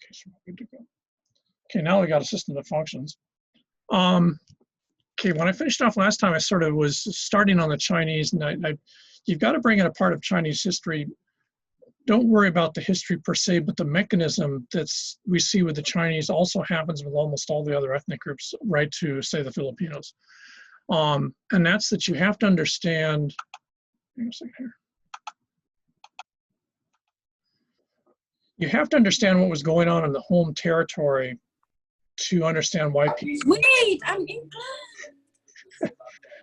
Okay, so we're good to go. Okay, now we got a system that functions. Okay, when I finished off last time, I sort of was starting on the Chinese, and you've got to bring in a part of Chinese history. Don't worry about the history per se, but the mechanism that's we see with the Chinese also happens with almost all the other ethnic groups, right to say the Filipinos. And that's that you have to understand, hang on a second here. You have to understand what was going on in the home territory to understand why people wait, I'm in class.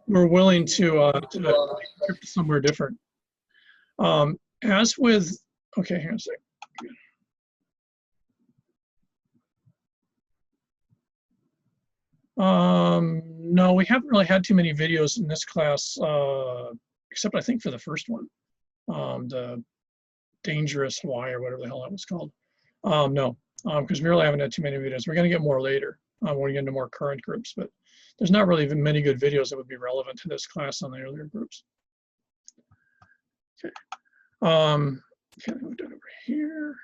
were willing to trip to somewhere different. As with, okay, hang on a second. No, we haven't really had too many videos in this class, except I think for the first one, the Dangerous Hawai'i or whatever the hell that was called. No, because we really haven't had too many videos. We're going to get more later when we get into more current groups, but there's not really even many good videos that would be relevant to this class on the earlier groups. Okay, okay, we do it over here.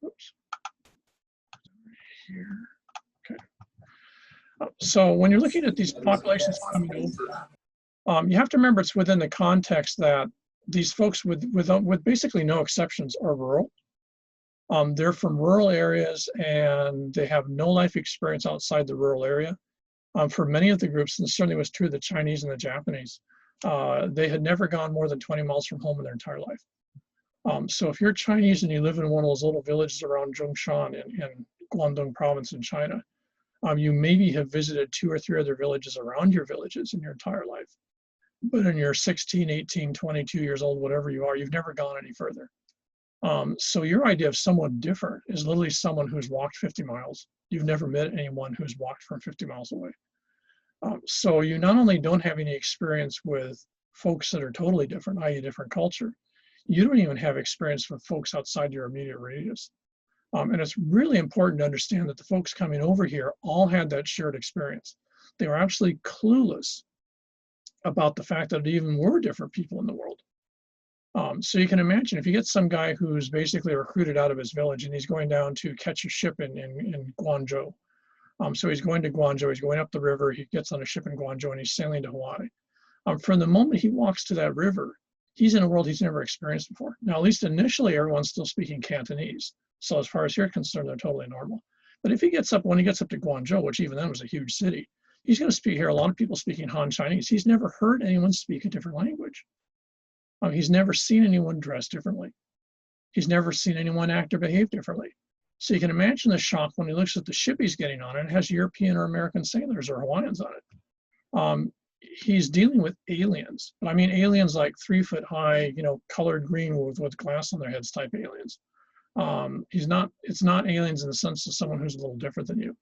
Oops. Over here. Okay. So when you're looking at these populations coming over, you have to remember it's within the context that these folks with basically no exceptions are rural. They're from rural areas and they have no life experience outside the rural area. For many of the groups, and certainly was true of the Chinese and the Japanese, they had never gone more than 20 miles from home in their entire life. So if you're Chinese and you live in one of those little villages around Zhongshan in Guangdong province in China, you maybe have visited 2 or 3 other villages around your villages in your entire life. But in your 16, 18, 22 years old, whatever you are, you've never gone any further. So your idea of someone different is literally someone who's walked 50 miles. You've never met anyone who's walked from 50 miles away. So you not only don't have any experience with folks that are totally different, i.e. different culture, you don't even have experience with folks outside your immediate radius. And it's really important to understand that the folks coming over here all had that shared experience. They were absolutely clueless about the fact that there even were different people in the world. So you can imagine if you get some guy who's basically recruited out of his village and he's going down to catch a ship in Guangzhou. So he's going to Guangzhou, he's going up the river, he gets on a ship in Guangzhou and he's sailing to Hawaii. From the moment he walks to that river, he's in a world he's never experienced before. Now, at least initially, everyone's still speaking Cantonese. So as far as you're concerned, they're totally normal. But if he gets up, when he gets up to Guangzhou, which even then was a huge city, he's going to hear a lot of people speaking Han Chinese. He's never heard anyone speak a different language. He's never seen anyone dress differently. He's never seen anyone act or behave differently. So you can imagine the shock when he looks at the ship he's getting on and it has European or American sailors or Hawaiians on it. He's dealing with aliens, but I mean aliens like 3 foot high, you know, colored green with glass on their heads type aliens. It's not aliens in the sense of someone who's a little different than you.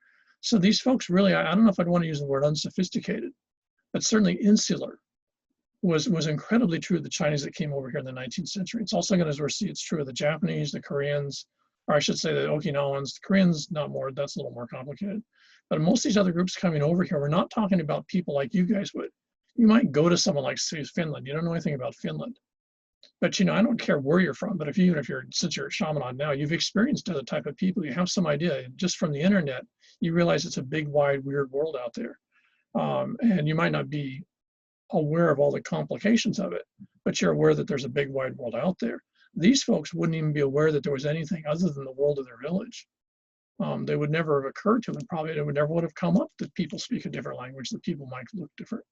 So these folks really, I don't know if I'd want to use the word unsophisticated, but certainly insular was incredibly true of the Chinese that came over here in the 19th century. It's also going to see it's true of the Japanese, the Koreans, or I should say the Okinawans. The Koreans, not more, that's a little more complicated. But most of these other groups coming over here, we're not talking about people like you guys would. You might go to someone like, say, Finland. You don't know anything about Finland. But, you know, I don't care where you're from, but even if since you're a shaman now, you've experienced other type of people, you have some idea. Just from the internet, you realize it's a big, wide, weird world out there. And you might not be aware of all the complications of it, but you're aware that there's a big, wide world out there. These folks wouldn't even be aware that there was anything other than the world of their village. They would never have occurred to them. Probably it would never have come up that people speak a different language, that people might look different.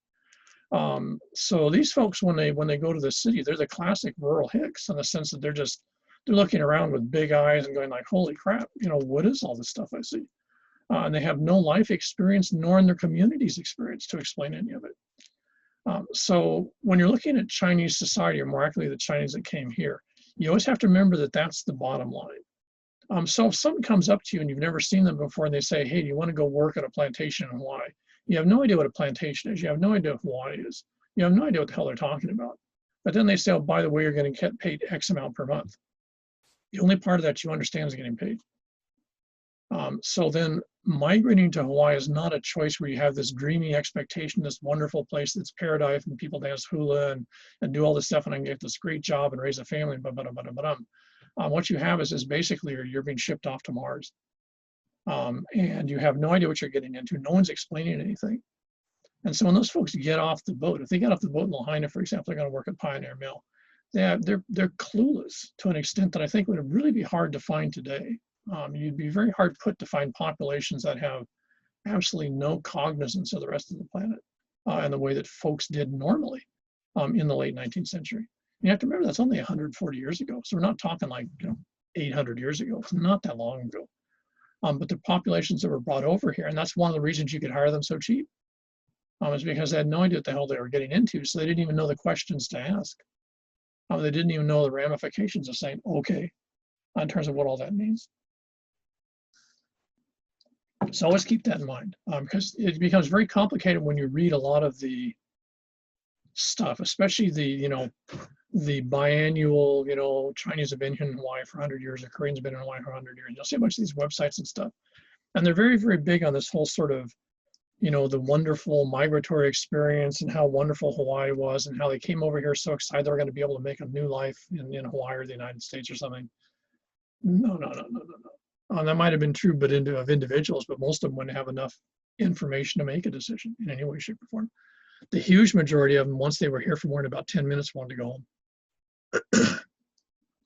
So these folks, when they go to the city, they're the classic rural hicks in the sense that they're looking around with big eyes and going like, holy crap, you know, what is all this stuff I see? And they have no life experience nor in their community's experience to explain any of it. So when you're looking at Chinese society, or more accurately the Chinese that came here, you always have to remember that that's the bottom line. So if someone comes up to you and you've never seen them before and they say, hey, do you want to go work at a plantation in Hawaii? You have no idea what a plantation is. You have no idea what Hawaii is. You have no idea what the hell they're talking about. But then they say, oh, by the way, you're going to get paid X amount per month. The only part of that you understand is getting paid. So then migrating to Hawaii is not a choice where you have this dreamy expectation, this wonderful place that's paradise and people dance hula and do all this stuff and I can get this great job and raise a family. What you have is basically you're being shipped off to Mars. And you have no idea what you're getting into. No one's explaining anything. And so when those folks get off the boat, if they get off the boat in Lahaina, for example, they're going to work at Pioneer Mill. They're clueless to an extent that I think would really be hard to find today. You'd be very hard put to find populations that have absolutely no cognizance of the rest of the planet in the way that folks did normally in the late 19th century. You have to remember that's only 140 years ago. So we're not talking like 800 years ago. It's not that long ago. But the populations that were brought over here, and that's one of the reasons you could hire them so cheap, is because they had no idea what the hell they were getting into. So they didn't even know the questions to ask. They didn't even know the ramifications of saying, okay, in terms of what all that means. So always keep that in mind, because it becomes very complicated when you read a lot of the stuff, especially the biannual, Chinese have been here in Hawaii for 100 years, or Koreans have been in Hawaii for 100 years. You'll see a bunch of these websites and stuff. And they're very, very big on this whole sort of, the wonderful migratory experience and how wonderful Hawaii was and how they came over here so excited they were going to be able to make a new life in Hawaii or the United States or something. No. That might have been true, but of individuals, but most of them wouldn't have enough information to make a decision in any way, shape, or form. The huge majority of them, once they were here for more than about 10 minutes, wanted to go home.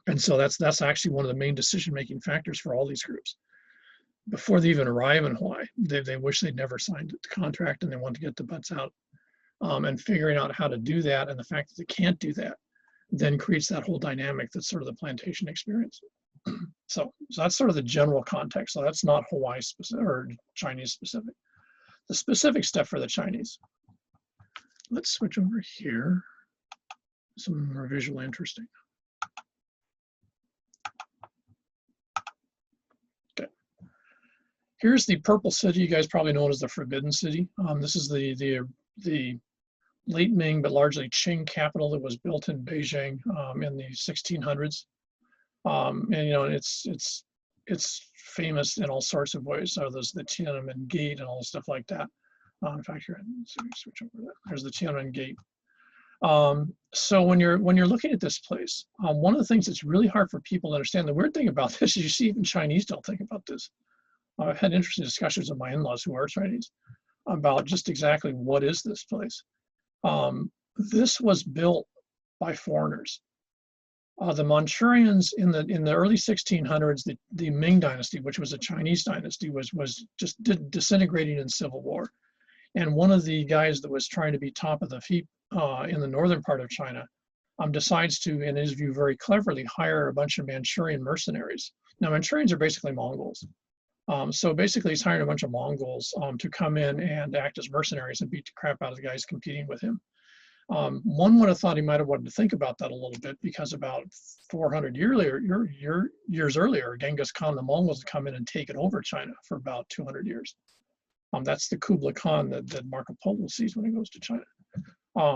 And so that's actually one of the main decision-making factors for all these groups. Before they even arrive in Hawaii, they wish they'd never signed the contract and they want to get the butts out. And figuring out how to do that, and the fact that they can't do that, then creates that whole dynamic that's sort of the plantation experience. So that's sort of the general context. So that's not Hawaii specific or Chinese specific. The specific stuff for the Chinese. Let's switch over here. Some more visually interesting. Okay. Here's the purple city. You guys probably know it as the Forbidden City. This is the late Ming, but largely Qing capital that was built in Beijing in the 1600s. And it's famous in all sorts of ways. So there's the Tiananmen Gate and all stuff like that. In fact, here, switch over there. There's the Tiananmen Gate. So when you're looking at this place, one of the things that's really hard for people to understand, the weird thing about this is you see even Chinese don't think about this. I've had interesting discussions with my in-laws who are Chinese about just exactly what is this place. This was built by foreigners. The Manchurians in the early 1600s, the Ming dynasty, which was a Chinese dynasty, was just disintegrating in civil war. And one of the guys that was trying to be top of the heap in the northern part of China decides to, in his view, very cleverly hire a bunch of Manchurian mercenaries. Now, Manchurians are basically Mongols. So basically, he's hiring a bunch of Mongols to come in and act as mercenaries and beat the crap out of the guys competing with him. One would have thought he might have wanted to think about that a little bit, because about 400 years earlier, Genghis Khan, the Mongols, had come in and taken over China for about 200 years. That's the Kublai Khan that Marco Polo sees when he goes to China.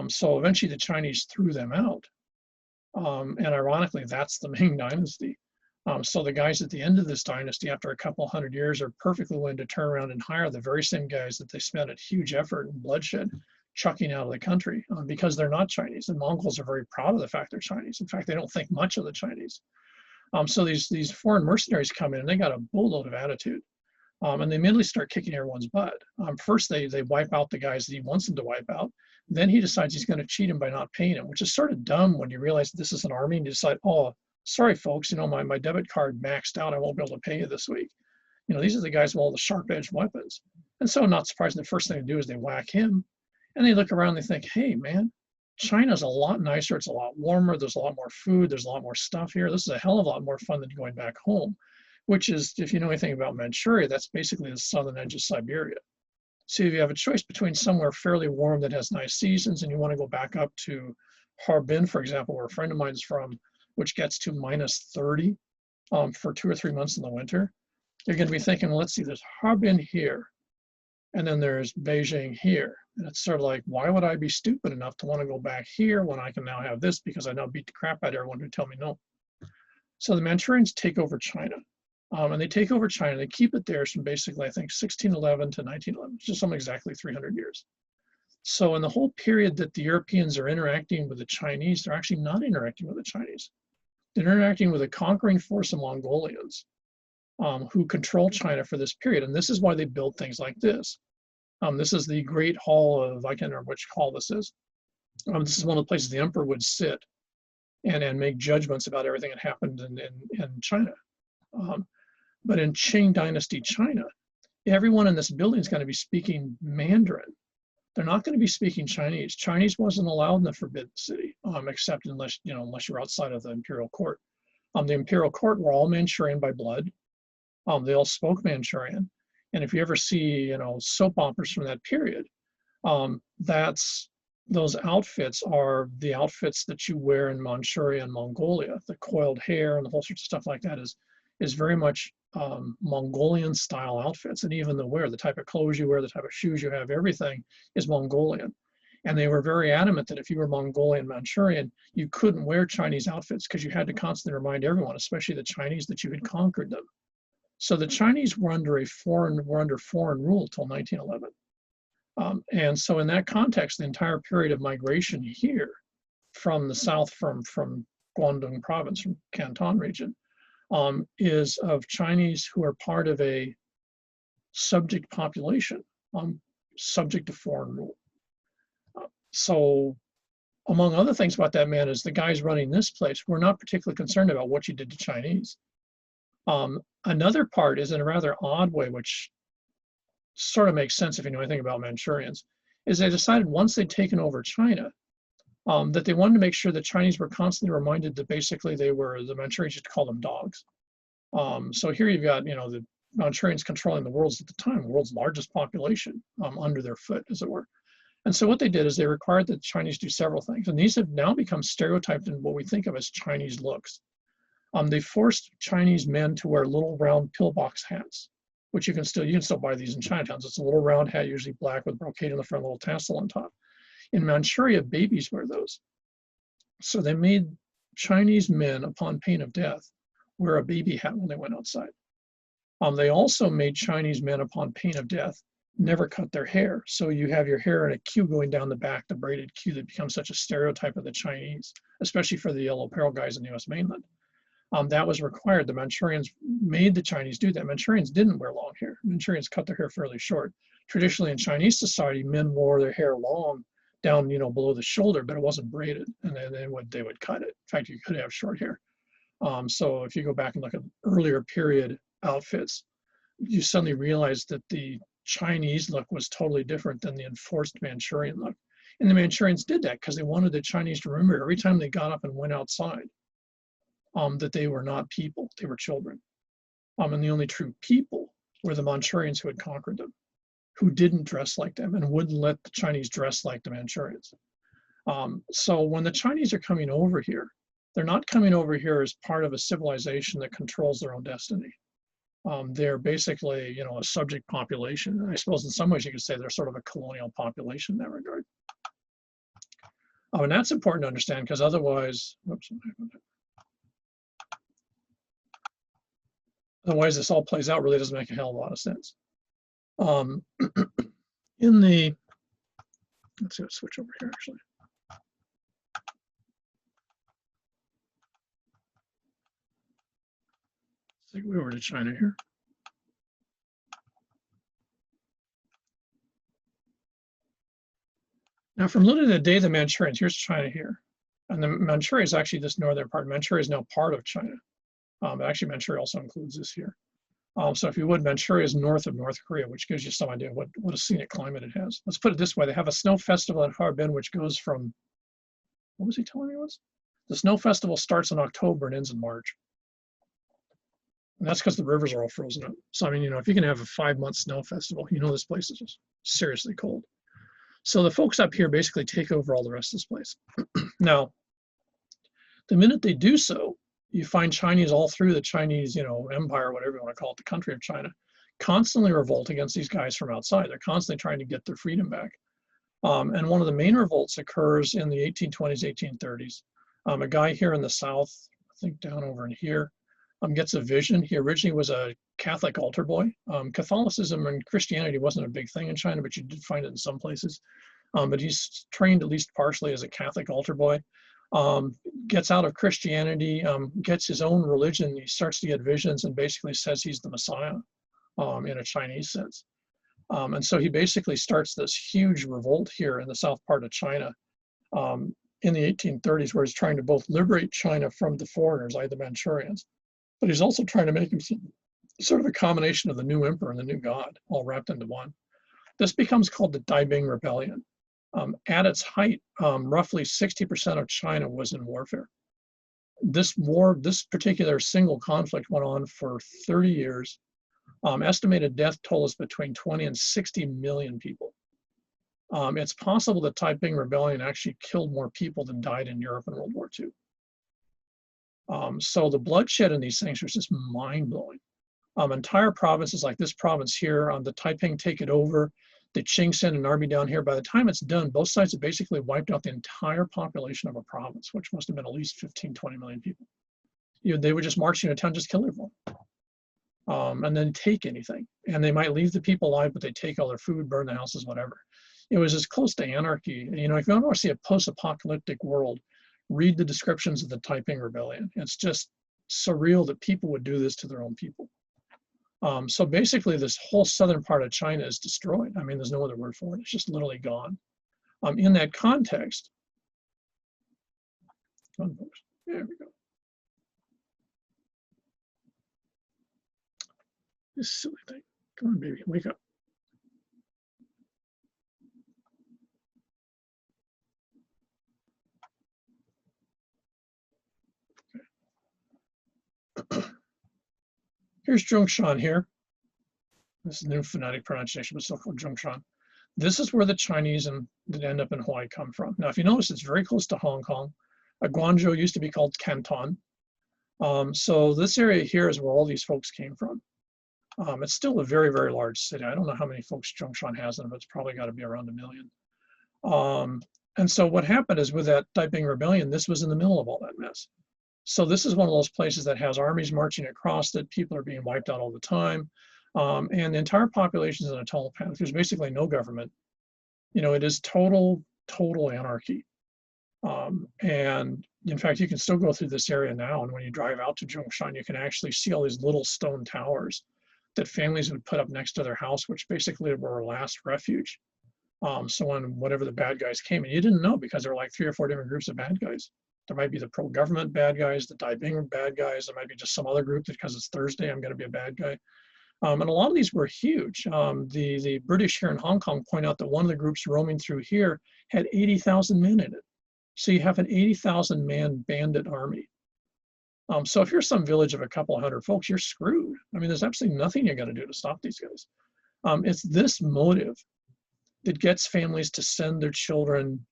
So eventually the Chinese threw them out. And ironically, that's the Ming dynasty. So the guys at the end of this dynasty, after a couple hundred years, are perfectly willing to turn around and hire the very same guys that they spent at huge effort and bloodshed chucking out of the country because they're not Chinese. The Mongols are very proud of the fact they're Chinese. In fact, they don't think much of the Chinese. So these foreign mercenaries come in and they got a boatload of attitude. And they immediately start kicking everyone's butt. First, they wipe out the guys that he wants them to wipe out. Then he decides he's going to cheat him by not paying him, which is sort of dumb when you realize this is an army and you decide, oh, sorry, folks, my debit card maxed out. I won't be able to pay you this week. These are the guys with all the sharp-edged weapons. And so not surprising, the first thing they do is they whack him. And they look around and they think, hey, man, China's a lot nicer. It's a lot warmer. There's a lot more food. There's a lot more stuff here. This is a hell of a lot more fun than going back home, which is, if you know anything about Manchuria, that's basically the southern edge of Siberia. So if you have a choice between somewhere fairly warm that has nice seasons and you want to go back up to Harbin, for example, where a friend of mine is from, which gets to minus 30 for 2 or 3 months in the winter, you're going to be thinking, well, let's see, there's Harbin here, and then there's Beijing here. And it's sort of like, why would I be stupid enough to want to go back here when I can now have this because I now beat the crap out of everyone who tell me no? So the Manchurians take over China. And they take over China. They keep it there from basically, I think, 1611 to 1911, just something exactly 300 years. So in the whole period that the Europeans are interacting with the Chinese, they're actually not interacting with the Chinese. They're interacting with a conquering force of Mongolians who control China for this period. And this is why they build things like this. This is the Great Hall of, I can't remember which hall this is. This is one of the places the emperor would sit and make judgments about everything that happened in China. But in Qing Dynasty China, everyone in this building is going to be speaking Mandarin. They're not going to be speaking Chinese. Chinese wasn't allowed in the Forbidden City, except unless you're outside of the imperial court. The imperial court were all Manchurian by blood. They all spoke Manchurian. And if you ever see, soap operas from that period, those outfits are the outfits that you wear in Manchuria and Mongolia. The coiled hair and the whole sorts of stuff like that is very much Mongolian style outfits. And even the type of clothes you wear, the type of shoes you have, everything is Mongolian. And they were very adamant that if you were Mongolian Manchurian, you couldn't wear Chinese outfits because you had to constantly remind everyone, especially the Chinese, that you had conquered them. So the Chinese were under foreign rule till 1911. And so in that context, the entire period of migration here from the south, from Guangdong province, from Canton region, is of Chinese who are part of a subject population, subject to foreign rule. So among other things about that man is the guys running this place were not particularly concerned about what you did to Chinese. Another part is in a rather odd way, which sort of makes sense if you know anything about Manchurians, is they decided once they'd taken over China, that they wanted to make sure that Chinese were constantly reminded that basically the Manchurians used to call them dogs. So here you've got, the Manchurians controlling the world's largest population under their foot, as it were. And so what they did is they required that the Chinese do several things. And these have now become stereotyped in what we think of as Chinese looks. They forced Chinese men to wear little round pillbox hats, which you can still buy these in Chinatowns. It's a little round hat, usually black with brocade in the front, a little tassel on top. In Manchuria, babies wear those. So they made Chinese men, upon pain of death, wear a baby hat when they went outside. They also made Chinese men, upon pain of death, never cut their hair. So you have your hair in a queue going down the back, the braided queue that becomes such a stereotype of the Chinese, especially for the yellow peril guys in the US mainland. That was required. The Manchurians made the Chinese do that. Manchurians didn't wear long hair. Manchurians cut their hair fairly short. Traditionally in Chinese society, men wore their hair long down, below the shoulder, but it wasn't braided, and then they would cut it. In fact, you could have short hair. So if you go back and look at earlier period outfits, you suddenly realize that the Chinese look was totally different than the enforced Manchurian look. And the Manchurians did that because they wanted the Chinese to remember every time they got up and went outside, that they were not people, they were children. And the only true people were the Manchurians who had conquered them, who didn't dress like them and wouldn't let the Chinese dress like the Manchurians. So when the Chinese are coming over here, they're not coming over here as part of a civilization that controls their own destiny. They're basically, a subject population. And I suppose in some ways you could say they're sort of a colonial population in that regard. And that's important to understand because otherwise, otherwise this all plays out really doesn't make a hell of a lot of sense. Let's see, let's switch over here actually. Let's go over to China here. Now from literally the day of the Manchurians, here's China here. And the Manchuria is actually this northern part. Manchuria is now part of China. Actually, Manchuria also includes this here. So if you would, Manchuria is north of North Korea, which gives you some idea of what a scenic climate it has. Let's put it this way. They have a snow festival at Harbin, which goes from, what was he telling me it was? The snow festival starts in October and ends in March. And that's because the rivers are all frozen up. So, I mean, if you can have a 5-month snow festival, this place is just seriously cold. So the folks up here basically take over all the rest of this place. Now, the minute they do so, you find Chinese all through the Chinese, empire, whatever you want to call it, the country of China, constantly revolt against these guys from outside. They're constantly trying to get their freedom back. And one of the main revolts occurs in the 1820s, 1830s. A guy here in the south, I think down over in here, gets a vision. He originally was a Catholic altar boy. Catholicism and Christianity wasn't a big thing in China, but you did find it in some places. But he's trained at least partially as a Catholic altar boy. Gets out of Christianity, gets his own religion. He starts to get visions and basically says he's the Messiah in a Chinese sense. And so he basically starts this huge revolt here in the south part of China in the 1830s, where he's trying to both liberate China from the foreigners, like the Manchurians, but he's also trying to make him sort of a combination of the new emperor and the new god, all wrapped into one. This becomes called the Taiping Rebellion. At its height, roughly 60% of China was in warfare. This particular single conflict went on for 30 years. Estimated death toll is between 20 and 60 million people. It's possible the Taiping Rebellion actually killed more people than died in Europe in World War II. So the bloodshed in these things was just mind-blowing. Entire provinces like this province here, the Taiping take it over, the Qing send an army down here. By the time it's done, both sides have basically wiped out the entire population of a province, which must have been at least 15, 20 million people. They would just march into town, just kill everyone. And then take anything. And they might leave the people alive, but they take all their food, burn the houses, whatever. It was as close to anarchy. If you want to see a post-apocalyptic world, read the descriptions of the Taiping Rebellion. It's just surreal that people would do this to their own people. So basically, this whole southern part of China is destroyed. I mean, there's no other word for it. It's just literally gone. In that context, there we go. This silly thing. Come on, baby, wake up. Okay. Here's Zhongshan here. This is new phonetic pronunciation, but still called Zhongshan. This is where the Chinese that end up in Hawaii come from. Now, if you notice, it's very close to Hong Kong. Guangzhou used to be called Canton. So this area here is where all these folks came from. It's still a very, very large city. I don't know how many folks Zhongshan has in it, but it's probably got to be around 1 million. And so what happened is with that Taiping Rebellion, this was in the middle of all that mess. So this is one of those places that has armies marching across it. People are being wiped out all the time. And the entire population is in a total panic. There's basically no government. It is total anarchy. And in fact, you can still go through this area now. And when you drive out to Zhongshan, you can actually see all these little stone towers that families would put up next to their house, which basically were a last refuge. So when whatever the bad guys came, and you didn't know because there were like 3 or 4 different groups of bad guys. There might be the pro-government bad guys, the Taiping bad guys. There might be just some other group that because it's Thursday, I'm going to be a bad guy. And a lot of these were huge. The British here in Hong Kong point out that one of the groups roaming through here had 80,000 men in it. So you have an 80,000 man bandit army. So if you're some village of a couple hundred folks, you're screwed. I mean, there's absolutely nothing you're going to do to stop these guys. It's this motive that gets families to send their children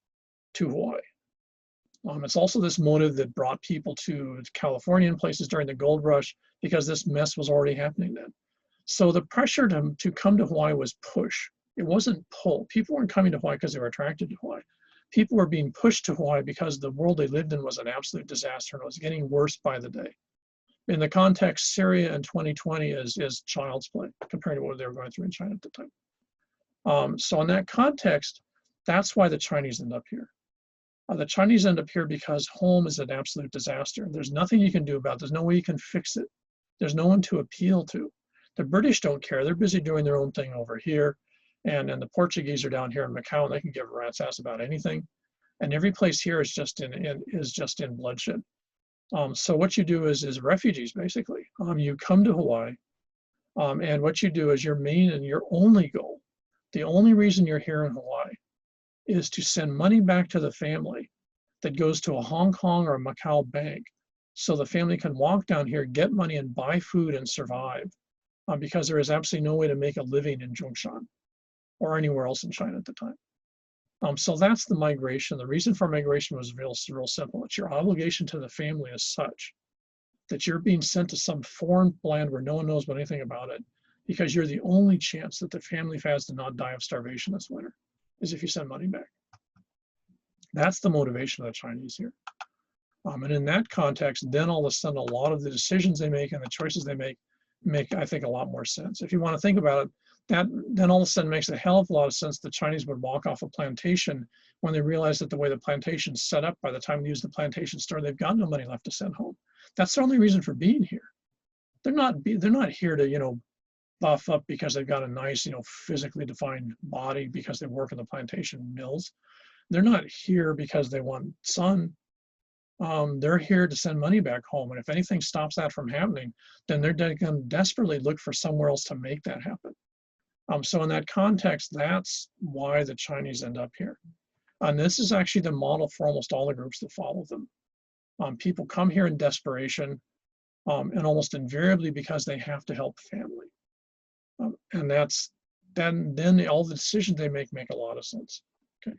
to Hawaii. It's also this motive that brought people to California and places during the gold rush because this mess was already happening then. So the pressure to come to Hawaii was push. It wasn't pull. People weren't coming to Hawaii because they were attracted to Hawaii. People were being pushed to Hawaii because the world they lived in was an absolute disaster and it was getting worse by the day. In the context, Syria in 2020 is child's play compared to what they were going through in China at the time. So in that context, that's why the Chinese end up here. The Chinese end up here because home is an absolute disaster. There's nothing you can do about it. There's no way you can fix it. There's no one to appeal to. The British don't care. They're busy doing their own thing over here. And the Portuguese are down here in Macau, and they can give a rat's ass about anything. And every place here is just in bloodshed. So what you do is refugees, basically. You come to Hawaii, and what you do is your main and your only goal, the only reason you're here in Hawaii, is to send money back to the family that goes to a Hong Kong or a Macau bank so the family can walk down here, get money, and buy food and survive because there is absolutely no way to make a living in Zhongshan or anywhere else in China at the time. So that's the migration. The reason for migration was real simple. It's your obligation to the family as such that you're being sent to some foreign land where no one knows anything about it because you're the only chance that the family has to not die of starvation this winter is if you send money back. That's the motivation of the Chinese here. And in that context, then all of a sudden, a lot of the decisions they make and the choices they make, I think, a lot more sense. If you want to think about it, that then all of a sudden makes a hell of a lot of sense. The Chinese would walk off a plantation when they realize that the way the plantation's set up, by the time they use the plantation store, they've got no money left to send home. That's their only reason for being here. They're not here to, you know, buff up because they've got a nice, you know, physically defined body because they work in the plantation mills. They're not here because they want sun. They're here to send money back home. And if anything stops that from happening, then they're going to desperately look for somewhere else to make that happen. So in that context, that's why the Chinese end up here. And this is actually the model for almost all the groups that follow them. People come here in desperation, and almost invariably because they have to help family. And that's, then all the decisions they make a lot of sense. Okay.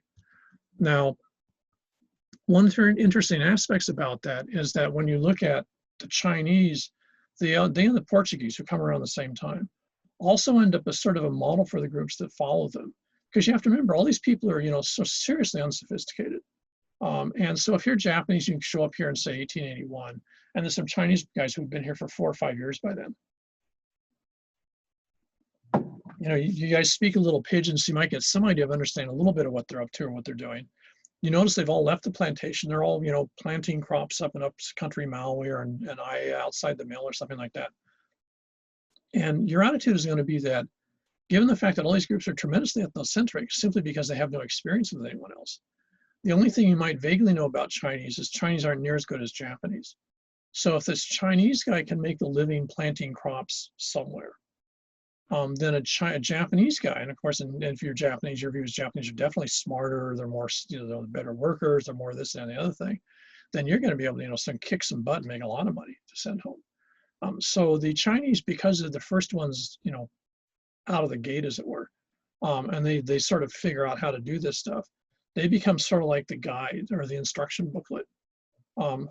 Now, one of the interesting aspects about that is that when you look at the Chinese, they and the Portuguese, who come around the same time, also end up as sort of a model for the groups that follow them. Because you have to remember, all these people are, you know, so seriously unsophisticated. And so if you're Japanese, you can show up here and say 1881, and there's some Chinese guys who've been here for 4 or 5 years by then. You know, you guys speak a little pidgin, so you might get some idea of understanding a little bit of what they're up to or what they're doing. You notice they've all left the plantation. They're all, you know, planting crops up in country Maui or and outside the mill or something like that. And your attitude is going to be that, given the fact that all these groups are tremendously ethnocentric, simply because they have no experience with anyone else. The only thing you might vaguely know about Chinese is Chinese aren't near as good as Japanese. So if this Chinese guy can make a living planting crops somewhere, then a Japanese guy, and of course, and if you're Japanese, your view is Japanese are definitely smarter, they're more, you know, they're better workers, they're more this and the other thing, then you're going to be able to, you know, kick some butt and make a lot of money to send home. So the Chinese, because of the first ones, you know, out of the gate, as it were, and they sort of figure out how to do this stuff, they become sort of like the guide or the instruction booklet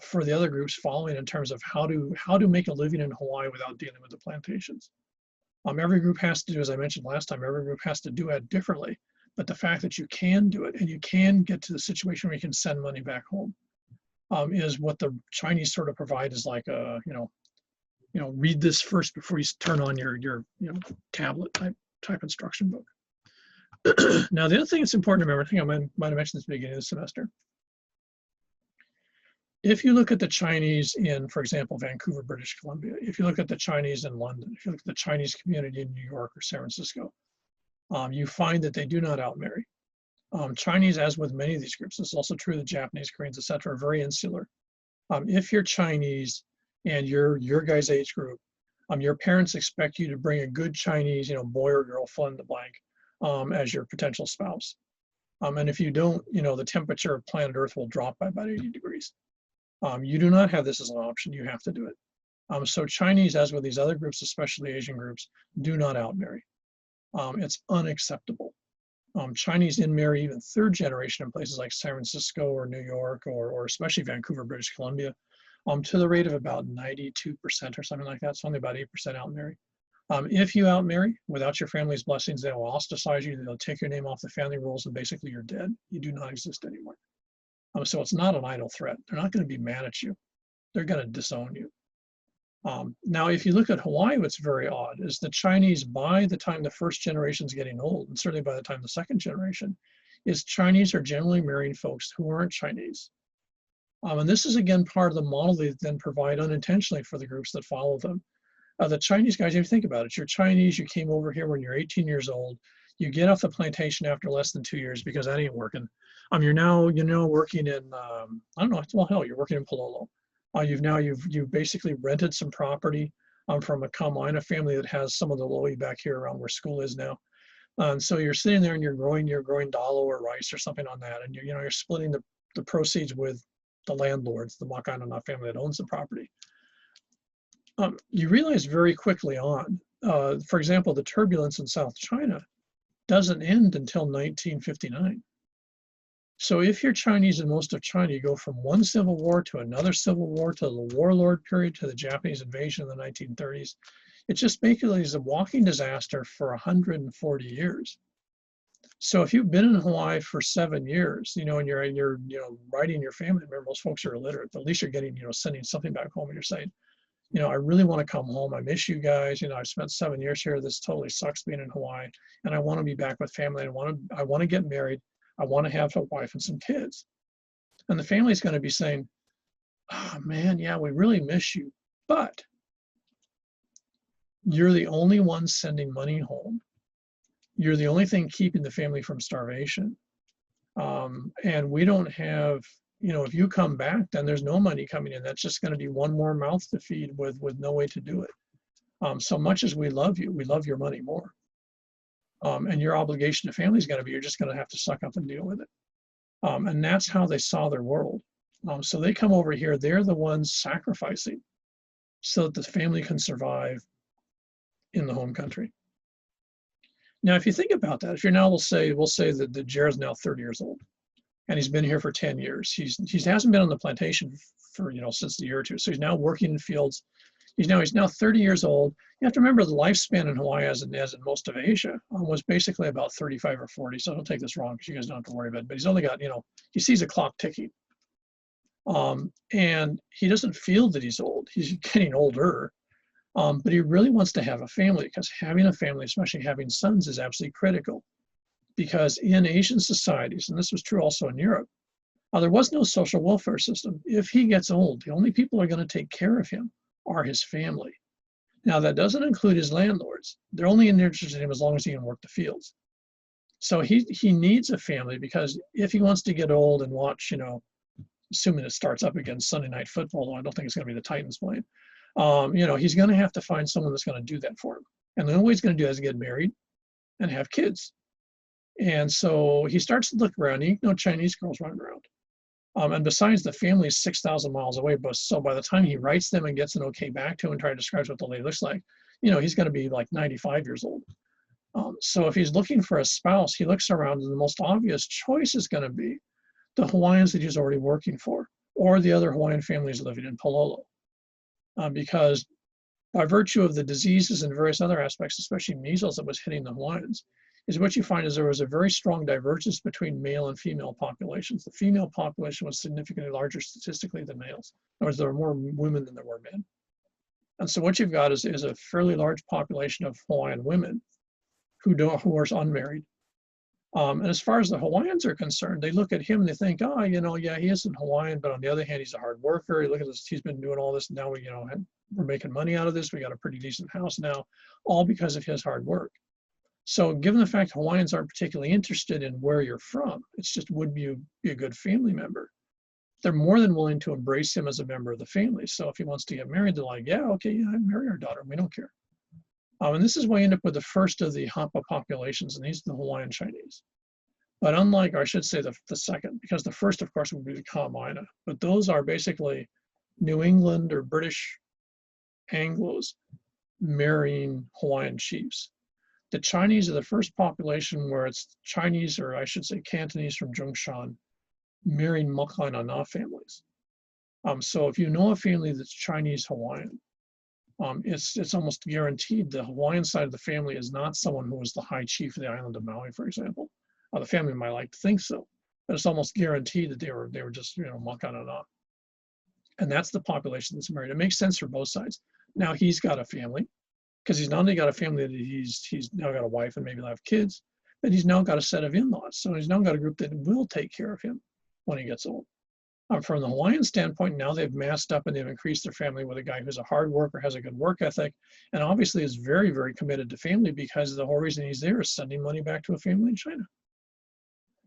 for the other groups following in terms of how to make a living in Hawaii without dealing with the plantations. Every group has to do, as I mentioned last time, every group has to do it differently. But the fact that you can do it and you can get to the situation where you can send money back home is what the Chinese sort of provide as like a, you know, read this first before you turn on your you know, tablet type instruction book. Now, the other thing that's important to remember, I think I might have mentioned this at the beginning of the semester. If you look at the Chinese in, for example, Vancouver, British Columbia, if you look at the Chinese in London, if you look at the Chinese community in New York or San Francisco, you find that they do not outmarry. Chinese, as with many of these groups, this is also true of the Japanese, Koreans, et cetera, are very insular. If you're Chinese and you're your guys' age group, your parents expect you to bring a good Chinese, you know, boy or girl, fill in the blank, as your potential spouse. And if you don't, you know, the temperature of planet Earth will drop by about 80 degrees. You do not have this as an option. You have to do it. So Chinese, as with these other groups, especially Asian groups, do not outmarry. It's unacceptable. Chinese in-marry even third generation in places like San Francisco or New York or especially Vancouver, British Columbia, to the rate of about 92% or something like that. So only about 8% outmarry. If you outmarry without your family's blessings, they will ostracize you. They'll take your name off the family rolls and basically you're dead. You do not exist anymore. So it's not an idle threat. They're not going to be mad at you. They're going to disown you. Now, if you look at Hawaii, what's very odd is the Chinese, by the time the first generation is getting old, and certainly by the time the second generation, is Chinese are generally marrying folks who aren't Chinese. And this is, again, part of the model they then provide unintentionally for the groups that follow them. The Chinese guys, if you think about it, you're Chinese, you came over here when you're 18 years old, you get off the plantation after less than 2 years because that ain't working. You're now working in, I don't know, well, hell, you're working in Palolo. You've basically rented some property from a Kamina family that has some of the lo'i back here around where school is now. And so you're sitting there and you're growing dalo or rice or something on that, and you're splitting the proceeds with the landlords, the Makainana family that owns the property. You realize very quickly on, for example, the turbulence in South China doesn't end until 1959. So if you're Chinese in most of China, you go from one civil war to another civil war to the warlord period to the Japanese invasion in the 1930s. It just basically is a walking disaster for 140 years. So if you've been in Hawaii for 7 years, and you're writing your family member, most folks are illiterate, but at least you're getting, sending something back home and you're saying, I really want to come home. I miss you guys. I've spent 7 years here. This totally sucks being in Hawaii, and I want to be back with family. I want to get married. I want to have a wife and some kids. And the family's going to be saying, oh man, yeah, we really miss you, but you're the only one sending money home. You're the only thing keeping the family from starvation. And we don't have, if you come back, then there's no money coming in. That's just going to be one more mouth to feed with no way to do it. So much as we love you, we love your money more. And your obligation to family is going to be, you're just going to have to suck up and deal with it. And that's how they saw their world. So they come over here, they're the ones sacrificing so that the family can survive in the home country. Now, if you think about that, if you're now, we'll say that Jared's now 30 years old, and he's been here for 10 years. He hasn't been on the plantation for, since the year or two. So he's now working in fields. He's now 30 years old. You have to remember the lifespan in Hawaii, as in most of Asia, was basically about 35 or 40. So don't take this wrong, because you guys don't have to worry about it. But he's only got, he sees a clock ticking. And he doesn't feel that he's old. He's getting older. But he really wants to have a family, because having a family, especially having sons, is absolutely critical. Because in Asian societies, and this was true also in Europe, there was no social welfare system. If he gets old, the only people who are going to take care of him are his family. Now, that doesn't include his landlords. They're only interested in him as long as he can work the fields. So he needs a family, because if he wants to get old and watch, assuming it starts up again Sunday Night Football, though I don't think it's going to be the Titans playing, he's going to have to find someone that's going to do that for him. And the only way he's going to do that is get married and have kids. And so he starts to look around. Chinese girls running around. And besides, the family is 6,000 miles away. But so by the time he writes them and gets an okay back to him and try to describe what the lady looks like, he's going to be like 95 years old. So if he's looking for a spouse, he looks around, and the most obvious choice is going to be the Hawaiians that he's already working for, or the other Hawaiian families living in Palolo. Because by virtue of the diseases and various other aspects, especially measles that was hitting the Hawaiians, is what you find is there was a very strong divergence between male and female populations. The female population was significantly larger statistically than males. In other words, there were more women than there were men. And so what you've got is a fairly large population of Hawaiian women who are unmarried. And as far as the Hawaiians are concerned, they look at him and they think, yeah, he isn't Hawaiian, but on the other hand, he's a hard worker. Look at this, he's been doing all this, and now we're making money out of this. We got a pretty decent house now, all because of his hard work. So given the fact Hawaiians aren't particularly interested in where you're from, it's just, would you be a good family member? They're more than willing to embrace him as a member of the family. So if he wants to get married, they're like, yeah, okay, yeah, marry our daughter. We don't care. And this is why you end up with the first of the Hapa populations, and these are the Hawaiian Chinese. But unlike, or I should say the second, because the first, of course, would be the Kama'aina, but those are basically New England or British Anglos marrying Hawaiian chiefs. The Chinese are the first population where it's Chinese, or I should say Cantonese from Zhongshan, marrying Makainana families. So if you know a family that's Chinese Hawaiian, it's almost guaranteed the Hawaiian side of the family is not someone who was the high chief of the island of Maui, for example. The family might like to think so, but it's almost guaranteed that they were just Makainana. And that's the population that's married. It makes sense for both sides. Now he's got a family, because he's not only got a family that he's now got a wife and maybe he'll have kids, but he's now got a set of in-laws. So he's now got a group that will take care of him when he gets old. From the Hawaiian standpoint, now they've massed up and they've increased their family with a guy who's a hard worker, has a good work ethic, and obviously is very, very committed to family, because the whole reason he's there is sending money back to a family in China.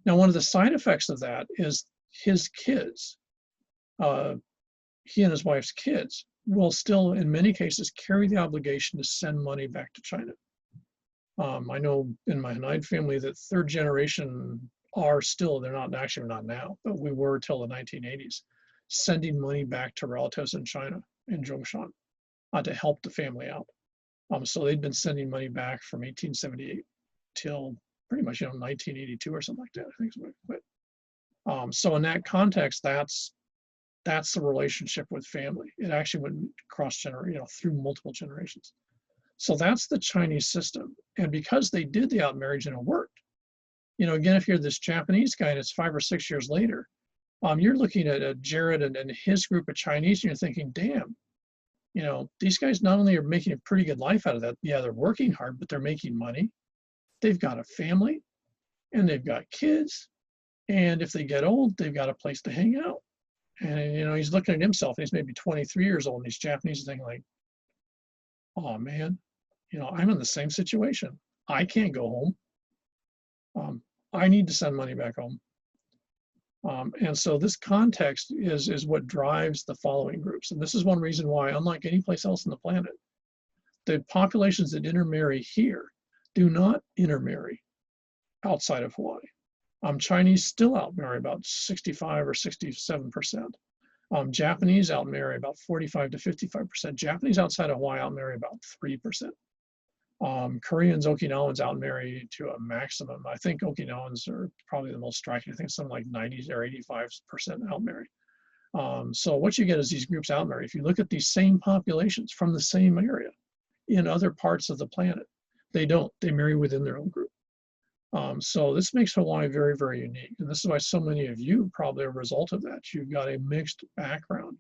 Now, one of the side effects of that is his kids, he and his wife's kids, will still, in many cases, carry the obligation to send money back to China. I know in my Hanai family that third generation are still, they're not now, but we were till the 1980s, sending money back to relatives in China, in Zhongshan, to help the family out. So they'd been sending money back from 1878 till pretty much 1982 or something like that, I think. But so in that context, that's the relationship with family. It actually went through multiple generations. So that's the Chinese system. And because they did the outmarriage and it worked, again, if you're this Japanese guy and it's 5 or 6 years later, you're looking at Jared and his group of Chinese, and you're thinking, damn, You know, these guys not only are making a pretty good life out of that, yeah, they're working hard, but they're making money. They've got a family and they've got kids. And if they get old, they've got a place to hang out. And, you know, he's looking at himself, he's maybe 23 years old, and he's Japanese, thinking like, oh man, you know, I'm in the same situation. I can't go home. I need to send money back home. And so this context is what drives the following groups. And this is one reason why, unlike any place else on the planet, the populations that intermarry here do not intermarry outside of Hawaii. Chinese still outmarry about 65 or 67%. Japanese outmarry about 45 to 55%. Japanese outside of Hawaii outmarry about 3%. Koreans, Okinawans outmarry to a maximum. I think Okinawans are probably the most striking. I think something like 90 or 85% outmarry. So what you get is these groups outmarry. If you look at these same populations from the same area in other parts of the planet, they don't. They marry within their own group. So this makes Hawaii very, very unique. And this is why so many of you probably are a result of that. You've got a mixed background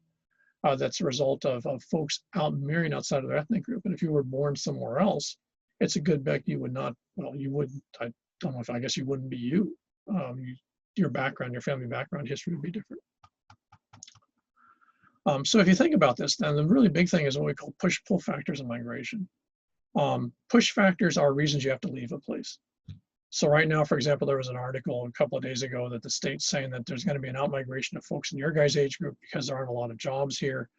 that's a result of folks out marrying outside of their ethnic group. And if you were born somewhere else, it's a good bet you would not, well, you wouldn't, I don't know if, I guess you wouldn't be you. Your background, your family background history would be different. So if you think about this, then the really big thing is what we call push-pull factors in migration. Push factors are reasons you have to leave a place. So right now, for example, there was an article a couple of days ago that the state's saying that there's going to be an outmigration of folks in your guys' age group because there aren't a lot of jobs here.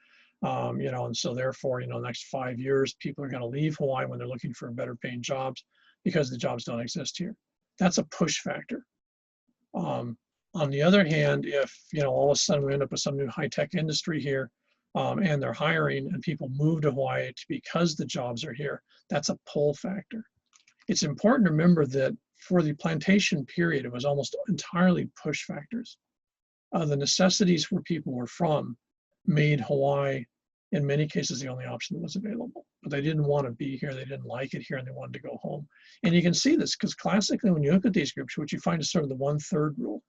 You know, and so therefore, you know, the next 5 years, people are going to leave Hawaii when they're looking for better paying jobs because the jobs don't exist here. That's a push factor. On the other hand, if, you know, all of a sudden we end up with some new high-tech industry here and they're hiring and people move to Hawaii because the jobs are here, that's a pull factor. It's important to remember that for the plantation period, it was almost entirely push factors. The necessities where people were from made Hawaii, in many cases, the only option that was available. But they didn't want to be here, they didn't like it here, and they wanted to go home. And you can see this because classically, when you look at these groups, what you find is sort of the 1/3 rule.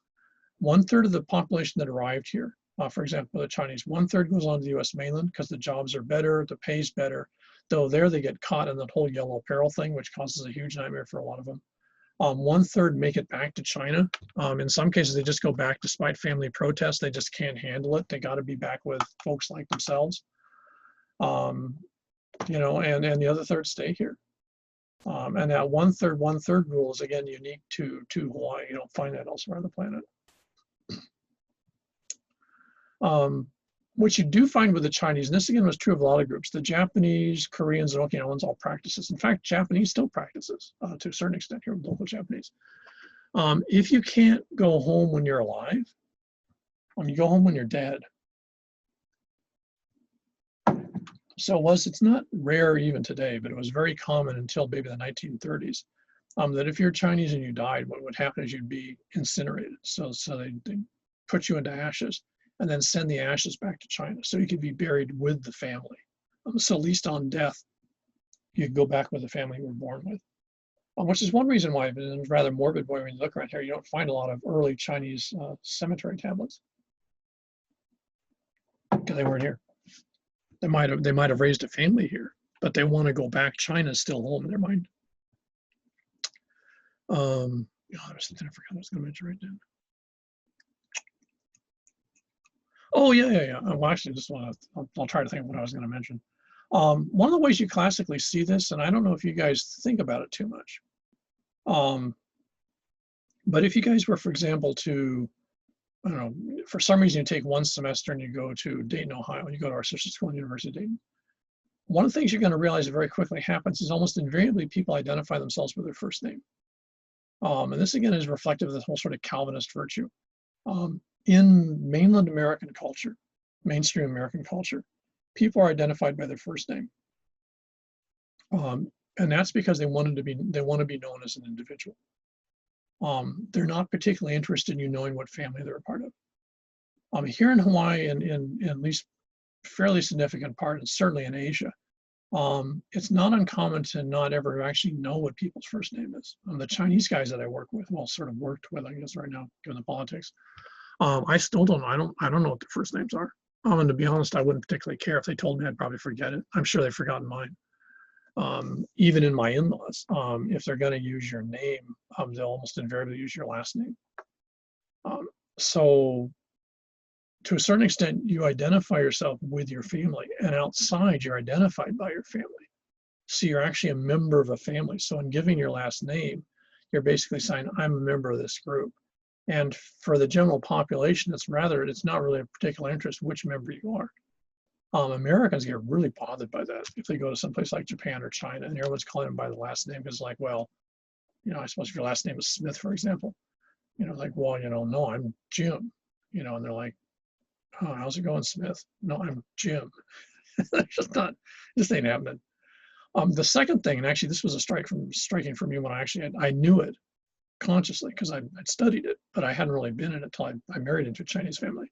1/3 of the population that arrived here, for example, the Chinese, 1/3 goes on to the US mainland because the jobs are better, the pay's better, though there they get caught in that whole yellow peril thing, which causes a huge nightmare for a lot of them. 1/3 make it back to China. In some cases, they just go back despite family protests. They just can't handle it. They got to be back with folks like themselves. You know, and the other 1/3 stay here. And that 1/3 rule is again unique to Hawaii. You don't find that elsewhere on the planet. What you do find with the Chinese, and this again was true of a lot of groups, the Japanese, Koreans, and Okinawans all practices. In fact, Japanese still practices to a certain extent here with local Japanese. If you can't go home when you're alive, you go home when you're dead. So it's not rare even today, but it was very common until maybe the 1930s, that if you're Chinese and you died, what would happen is you'd be incinerated. So they put you into ashes and then send the ashes back to China so you could be buried with the family. So at least on death, you could go back with the family you were born with. Which is one reason why, in a rather morbid way, when you look around here, you don't find a lot of early Chinese cemetery tablets because they weren't here. They might have raised a family here, but they want to go back. China's still home in their mind. Oh, there's something I forgot I was going to mention right now. Oh, yeah. Well, actually, I'll try to think of what I was going to mention. One of the ways you classically see this, and I don't know if you guys think about it too much, but if you guys were, for example, to, I don't know, for some reason you take one semester and you go to Dayton, Ohio, and you go to our sister school, University of Dayton, one of the things you're going to realize that very quickly happens is almost invariably people identify themselves with their first name. And this again is reflective of the whole sort of Calvinist virtue. In mainland American culture, mainstream American culture, people are identified by their first name. And that's because they want to be known as an individual. They're not particularly interested in you knowing what family they're a part of. Here in Hawaii, and in at least fairly significant part, and certainly in Asia, it's not uncommon to not ever actually know what people's first name is. The Chinese guys that I work with, well, sort of worked with, I guess right now, given the politics, I still don't know. I don't know what their first names are. And to be honest, I wouldn't particularly care if they told me. I'd probably forget it. I'm sure they've forgotten mine. Even in my in-laws, if they're going to use your name, they'll almost invariably use your last name. So to a certain extent, you identify yourself with your family, and outside you're identified by your family. So you're actually a member of a family. So in giving your last name, you're basically saying, I'm a member of this group. And for the general population, it's not really a particular interest which member you are. Americans get really bothered by that if they go to someplace like Japan or China and everyone's calling them by the last name, because like, well, I suppose if your last name is Smith, for example, like, well, no, I'm Jim, and they're like, oh, how's it going, Smith? No, I'm Jim. This ain't happening. The second thing, and actually this was striking for me when I knew it consciously because I'd studied it, but I hadn't really been in it until I married into a Chinese family,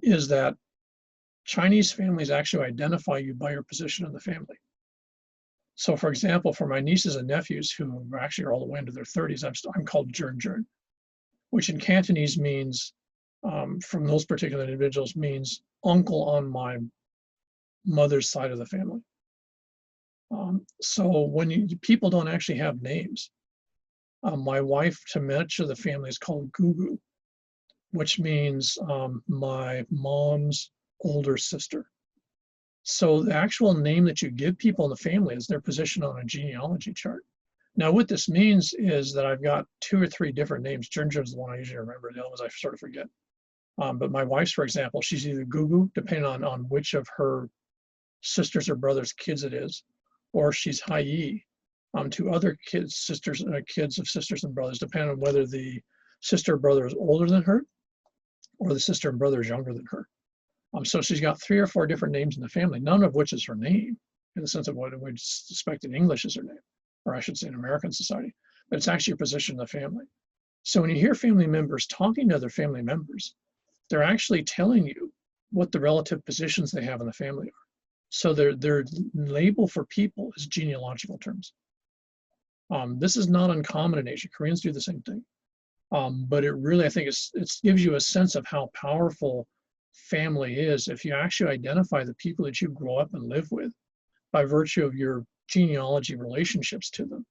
is that Chinese families actually identify you by your position in the family. So for example, for my nieces and nephews who actually are all the way into their 30s, I'm called Jern Jern, which in Cantonese means, from those particular individuals, means uncle on my mother's side of the family. So when people don't actually have names, my wife to much of the family is called Gugu, which means my mom's older sister. So the actual name that you give people in the family is their position on a genealogy chart. Now what this means is that I've got 2 or 3 different names. Jern is the one I usually remember, the other ones I sort of forget. But my wife's, for example, she's either Gugu, depending on which of her sisters or brothers' kids it is, or she's Hawai'i to other kids of sisters and brothers, depending on whether the sister or brother is older than her or the sister and brother is younger than her. So she's got 3 or 4 different names in the family, none of which is her name, in the sense of what we suspect in English is her name, or I should say in American society, but it's actually a position in the family. So when you hear family members talking to other family members, they're actually telling you what the relative positions they have in the family are. So their label for people is genealogical terms. This is not uncommon in Asia. Koreans do the same thing. But it really, I think it gives you a sense of how powerful family is if you actually identify the people that you grow up and live with by virtue of your genealogy relationships to them.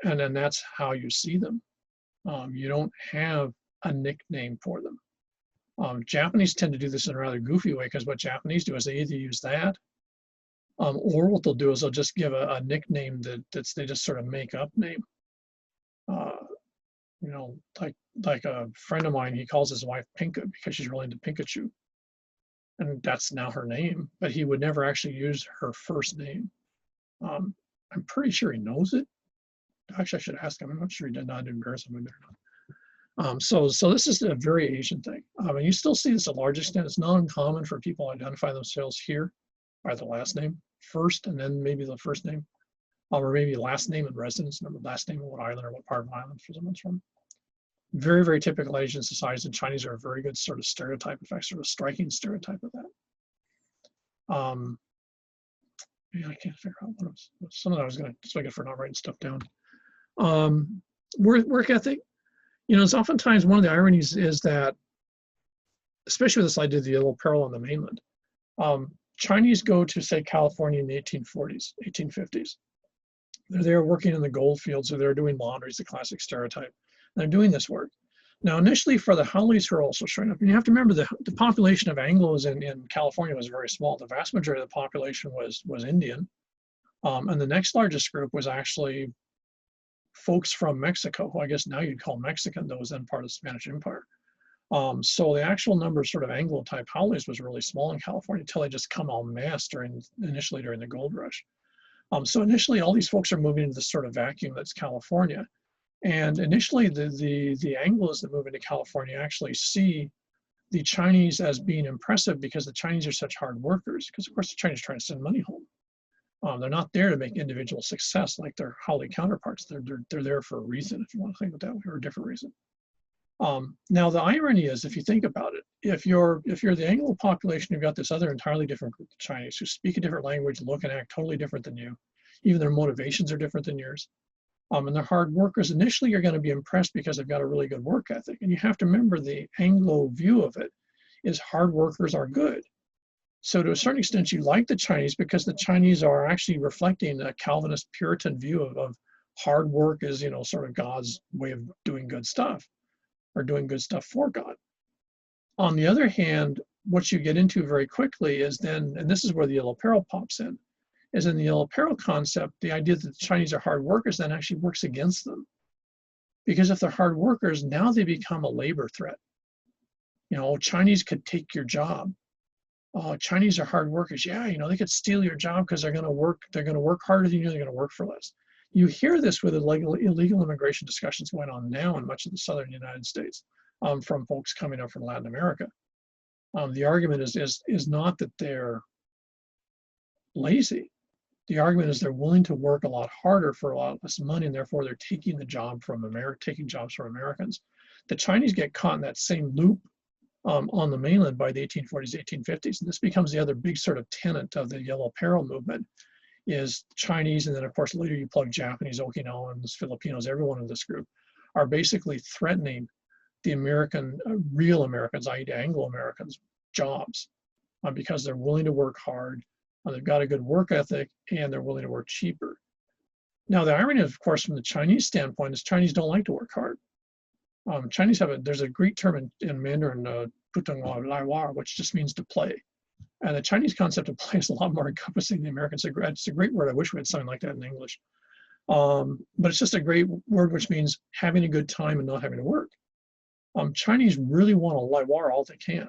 And then that's how you see them. You don't have a nickname for them. Japanese tend to do this in a rather goofy way, because what Japanese do is they either use that, or what they'll do is they'll just give a nickname they just sort of make up name. Like a friend of mine, he calls his wife Pinka because she's really into Pikachu. And that's now her name, but he would never actually use her first name. I'm pretty sure he knows it. Actually, I should ask him. I'm not sure he did not embarrass him or not. So this is a very Asian thing. And you still see this to a large extent. It's not uncommon for people to identify themselves here by the last name first, and then maybe the first name, or maybe last name and residence, and the last name of what island or what part of island someone's from. Very, very typical Asian societies, and Chinese are a very good sort of stereotype, in fact, sort of striking stereotype of that. Yeah, I can't figure out what something I was going to speak for not writing stuff down. Work ethic. It's oftentimes one of the ironies is that, especially with this idea of the little parallel on the mainland, Chinese go to, say, California in the 1840s, 1850s. They're there working in the gold fields, or they're doing laundry, the classic stereotype. They're doing this work. Now, initially for the Hawai'is who are also showing up, and you have to remember the population of Anglos in California was very small. The vast majority of the population was Indian. And the next largest group was actually folks from Mexico, who I guess now you'd call Mexican, that was then part of the Spanish Empire. So the actual number of sort of Anglo-type Hawai'is was really small in California until they just come en masse initially during the gold rush. So initially all these folks are moving into this sort of vacuum that's California. And initially the Anglos that move into California actually see the Chinese as being impressive because the Chinese are such hard workers, because of course the Chinese are trying to send money home. They're not there to make individual success like their Hawaii counterparts. They're there for a reason, if you want to think of that way, or a different reason. Now the irony is, if you think about it, if you're the Anglo population, you've got this other entirely different group of Chinese who speak a different language, look and act totally different than you. Even their motivations are different than yours. And they're hard workers. Initially, you're going to be impressed because they've got a really good work ethic. And you have to remember the Anglo view of it is hard workers are good. So to a certain extent, you like the Chinese because the Chinese are actually reflecting a Calvinist Puritan view of hard work as, sort of God's way of doing good stuff or doing good stuff for God. On the other hand, what you get into very quickly is then, and this is where the yellow peril pops in, is in the yellow peril concept, the idea that the Chinese are hard workers then actually works against them. Because if they're hard workers, now they become a labor threat. Chinese could take your job. Chinese are hard workers. Yeah, they could steal your job because they're going to work harder than you, they're going to work for less. You hear this with illegal immigration discussions going on now in much of the southern United States from folks coming up from Latin America. The argument is not that they're lazy. The argument is they're willing to work a lot harder for a lot less money, and therefore they're taking jobs from Americans. The Chinese get caught in that same loop on the mainland by the 1840s, 1850s. And this becomes the other big sort of tenet of the yellow peril movement is Chinese, and then of course later you plug Japanese, Okinawans, Filipinos, everyone in this group are basically threatening the real Americans, i.e. Anglo-Americans, jobs because they're willing to work hard, they've got a good work ethic, and they're willing to work cheaper. Now the irony, of course, from the Chinese standpoint is Chinese don't like to work hard. Chinese there's a Greek term in Mandarin, putonghua laiwar, which just means to play. And the Chinese concept of play is a lot more encompassing than the American. It's a great word. I wish we had something like that in English. But it's just a great word, which means having a good time and not having to work. Chinese really want to laiwar all they can.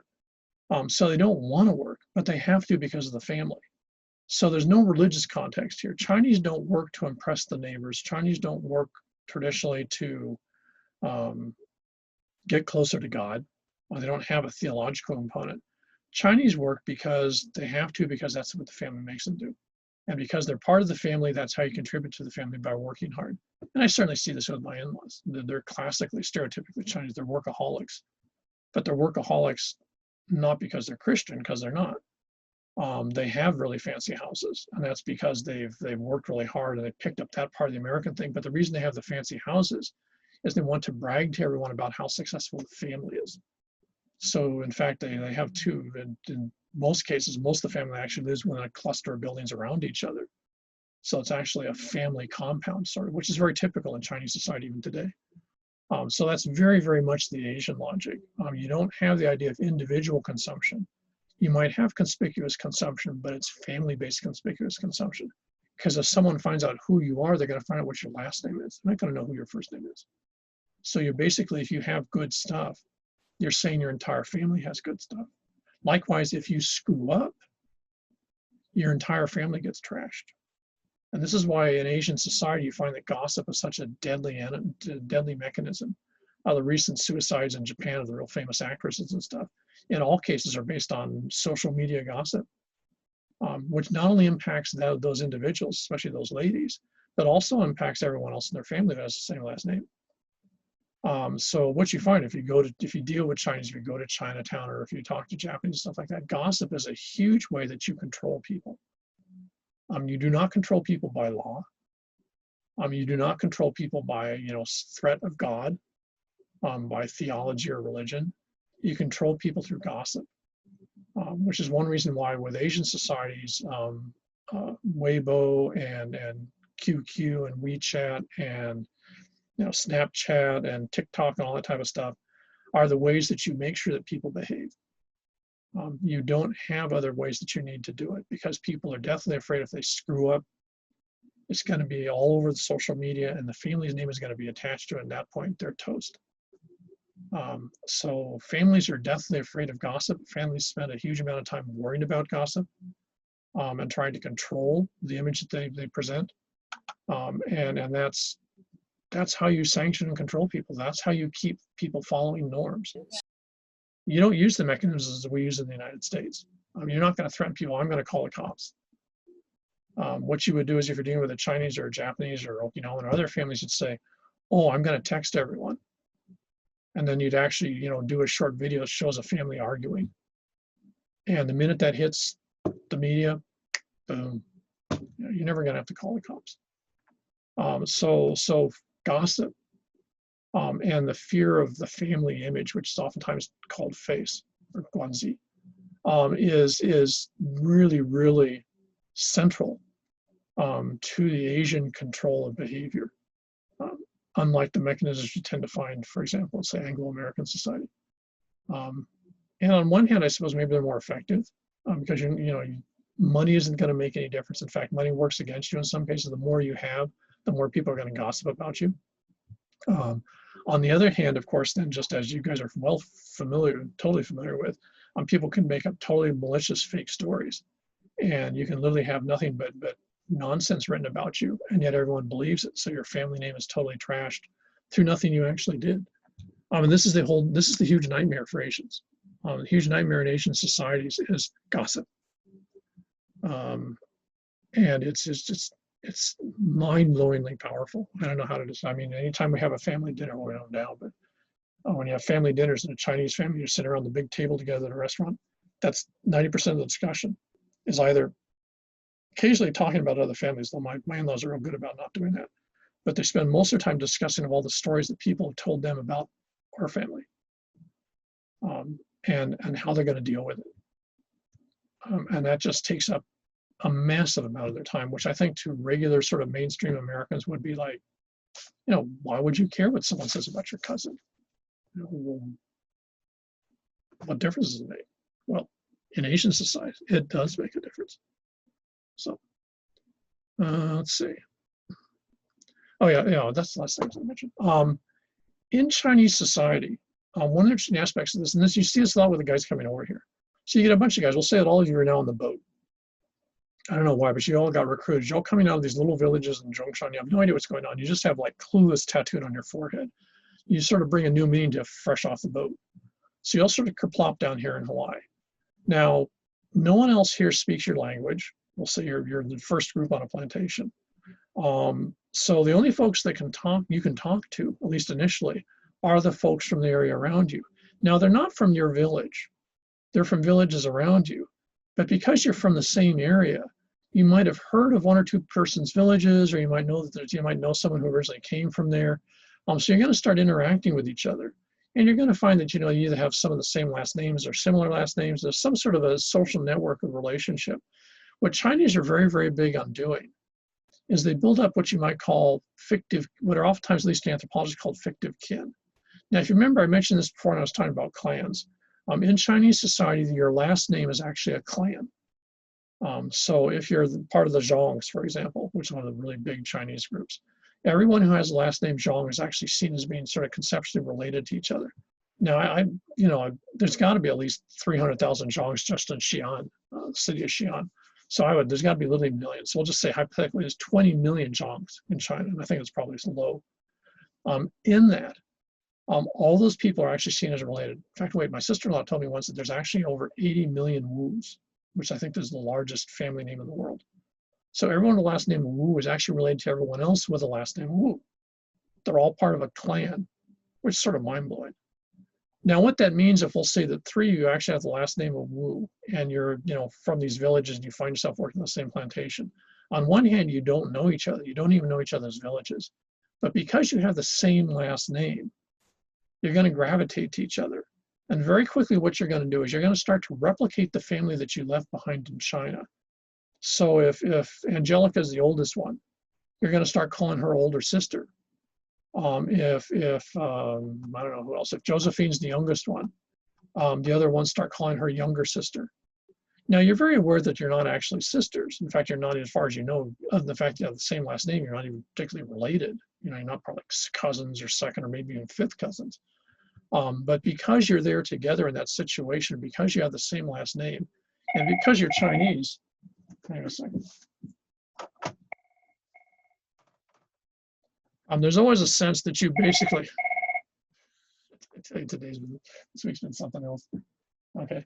So they don't want to work, but they have to because of the family. So there's no religious context here. Chinese don't work to impress the neighbors. Chinese don't work traditionally to get closer to God. They don't have a theological component. Chinese work because they have to, because that's what the family makes them do. And because they're part of the family, that's how you contribute to the family, by working hard. And I certainly see this with my in-laws. They're classically, stereotypically Chinese. They're workaholics. But they're workaholics not because they're Christian, because they're not. They have really fancy houses, and that's because they've worked really hard and they picked up that part of the American thing. But the reason they have the fancy houses is they want to brag to everyone about how successful the family is. So in fact, they have two. And in most cases, most of the family actually lives within a cluster of buildings around each other. So it's actually a family compound sort of, which is very typical in Chinese society even today. So that's very, very much the Asian logic. You don't have the idea of individual consumption. You might have conspicuous consumption, but it's family-based conspicuous consumption. Because if someone finds out who you are, they're going to find out what your last name is. They're not going to know who your first name is. So you're basically, if you have good stuff, you're saying your entire family has good stuff. Likewise, if you screw up, your entire family gets trashed. And this is why in Asian society, you find that gossip is such a deadly mechanism. The recent suicides in Japan of the real famous actresses and stuff, in all cases are based on social media gossip, which not only impacts those individuals, especially those ladies, but also impacts everyone else in their family that has the same last name. So what you find if you deal with Chinese, if you go to Chinatown, or if you talk to Japanese, stuff like that, gossip is a huge way that you control people. You do not control people by law. You do not control people by threat of God, by theology or religion. You control people through gossip, which is one reason why with Asian societies, Weibo and QQ and WeChat and Snapchat and TikTok and all that type of stuff are the ways that you make sure that people behave. You don't have other ways that you need to do it, because people are deathly afraid if they screw up, it's going to be all over the social media and the family's name is going to be attached to it. At that point, they're toast. So families are deathly afraid of gossip. Families spend a huge amount of time worrying about gossip and trying to control the image that they present. And that's how you sanction and control people. That's how you keep people following norms. You don't use the mechanisms that we use in the United States. You're not going to threaten people. I'm going to call the cops. What you would do is, if you're dealing with a Chinese or a Japanese or Okinawan or other families, you'd say, "Oh, I'm going to text everyone," and then you'd actually, do a short video that shows a family arguing. And the minute that hits the media, boom, you're never going to have to call the cops. So gossip and the fear of the family image, which is oftentimes called face, or Guanzi, is really, really central to the Asian control of behavior, unlike the mechanisms you tend to find, for example, say Anglo-American society. And on one hand, I suppose maybe they're more effective because money isn't going to make any difference. In fact, money works against you in some cases. The more you have, the more people are going to gossip about you. On the other hand, of course, then just as you guys are totally familiar with, people can make up totally malicious fake stories, and you can literally have nothing but nonsense written about you, and yet everyone believes it. So your family name is totally trashed through nothing you actually did. And this is the huge nightmare for Asians. The huge nightmare in Asian societies is gossip, and it's mind-blowingly powerful. I don't know how to describe. I mean, anytime we have a family dinner, well, we don't now, but when you have family dinners in a Chinese family, you sit around the big table together at a restaurant. That's 90% of the discussion is either occasionally talking about other families, though my in-laws are real good about not doing that. But they spend most of their time discussing all the stories that people have told them about our family, and how they're going to deal with it. And that just takes up a massive amount of their time, which I think to regular sort of mainstream Americans would be like, why would you care what someone says about your cousin? What difference does it make? Well, in Asian society, it does make a difference. So let's see. Oh yeah, that's the last thing I mentioned. In Chinese society, one of the interesting aspects of this, and this you see this a lot with the guys coming over here. So you get a bunch of guys. We'll say that all of you are now on the boat. I don't know why, but you all got recruited. You're all coming out of these little villages in Zhongshan. You have no idea what's going on. You just have like clueless tattooed on your forehead. You sort of bring a new meaning to fresh off the boat. So you all sort of kerplop down here in Hawaii. Now, no one else here speaks your language. We'll say you're the first group on a plantation. So the only folks that you can talk to, at least initially, are the folks from the area around you. Now, they're not from your village. They're from villages around you. But because you're from the same area, you might have heard of one or two persons' villages, or you might know someone who originally came from there. So you're going to start interacting with each other. And you're going to find that you either have some of the same last names or similar last names. There's some sort of a social network of relationship. What Chinese are very, very big on doing is they build up what you might call fictive, what are oftentimes, at least in anthropology, called fictive kin. Now, if you remember, I mentioned this before when I was talking about clans. In Chinese society, your last name is actually a clan. So if you're part of the Zhongs, for example, which is one of the really big Chinese groups, everyone who has the last name Zhong is actually seen as being sort of conceptually related to each other. Now, there's got to be at least 300,000 Zhongs just in Xi'an, the city of Xi'an. So there's got to be literally millions. So we'll just say hypothetically there's 20 million Zhongs in China, and I think it's probably low. In that, all those people are actually seen as related. In fact, my sister-in-law told me once that there's actually over 80 million Wus, which I think is the largest family name in the world. So everyone with the last name Wu is actually related to everyone else with the last name Wu. They're all part of a clan, which is sort of mind-blowing. Now, what that means, if we'll say that three of you actually have the last name of Wu, and you're from these villages and you find yourself working on the same plantation, on one hand, you don't know each other. You don't even know each other's villages. But because you have the same last name, you're going to gravitate to each other. And very quickly, what you're going to do is you're going to start to replicate the family that you left behind in China. So if Angelica is the oldest one, you're going to start calling her older sister. If I don't know who else, if Josephine's the youngest one, the other ones start calling her younger sister. Now, you're very aware that you're not actually sisters. In fact, you're not, as far as you know, other than the fact you have the same last name, you're not even particularly related. You're not probably cousins or second or maybe even fifth cousins. But because you're there together in that situation, because you have the same last name, and because you're Chinese, hang on a second. There's always a sense that you basically, I tell you this week's been something else. Okay.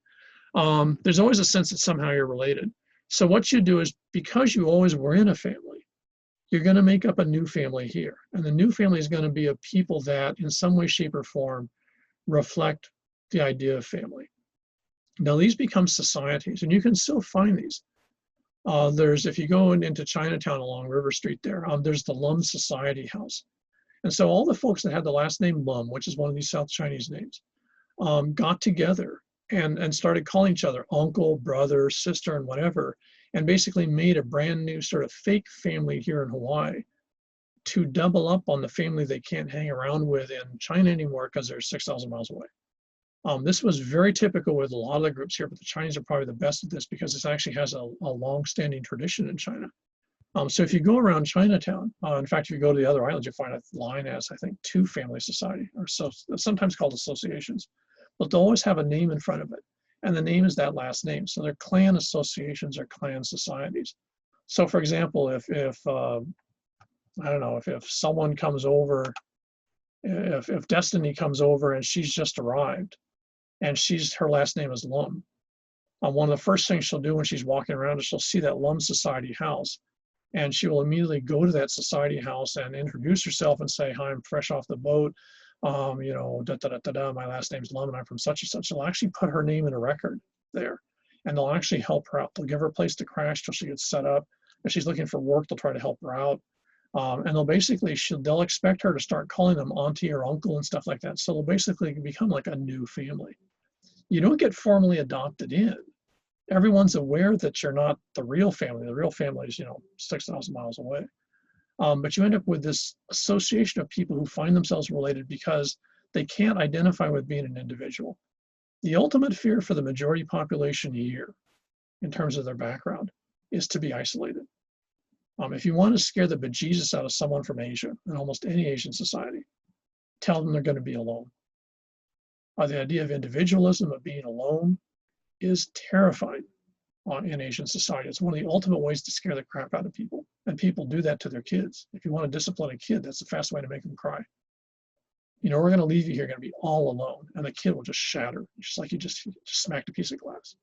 There's always a sense that somehow you're related. So what you do is, because you always were in a family, you're going to make up a new family here. And the new family is going to be a people that in some way, shape, or form reflect the idea of family. Now, these become societies, and you can still find these. If you go into Chinatown along River Street there's the Lum Society House. And so all the folks that had the last name Lum, which is one of these South Chinese names, got together and started calling each other uncle, brother, sister, and whatever, and basically made a brand new sort of fake family here in Hawaii to double up on the family they can't hang around with in China anymore because they're 6,000 miles away. This was very typical with a lot of the groups here, but the Chinese are probably the best at this because this actually has a long-standing tradition in China. So if you go around Chinatown, in fact, if you go to the other islands, you'll find a line as, I think, two family society, or so, sometimes called associations, but they'll always have a name in front of it. And the name is that last name. So they're clan associations or clan societies. So for example, if I don't know, if someone comes over, if Destiny comes over and she's just arrived, and her last name is Lum. One of the first things she'll do when she's walking around is she'll see that Lum Society house, and she will immediately go to that society house and introduce herself and say, "Hi, I'm fresh off the boat. You know, my last name's Lum, and I'm from such and such." They'll actually put her name in a record there, and they'll actually help her out. They'll give her a place to crash till she gets set up. If she's looking for work, they'll try to help her out. And they'll expect her to start calling them auntie or uncle and stuff like that. So they'll basically become like a new family. You don't get formally adopted in. Everyone's aware that you're not the real family. The real family is, 6,000 miles away. But you end up with this association of people who find themselves related because they can't identify with being an individual. The ultimate fear for the majority population here, in terms of their background, is to be isolated. If you want to scare the bejesus out of someone from Asia, in almost any Asian society, tell them they're going to be alone. The idea of individualism, of being alone, is terrifying in Asian society. It's one of the ultimate ways to scare the crap out of people. And people do that to their kids. If you want to discipline a kid, that's the fast way to make them cry. We're going to leave you here, going to be all alone. And the kid will just shatter, just like you just smacked a piece of glass.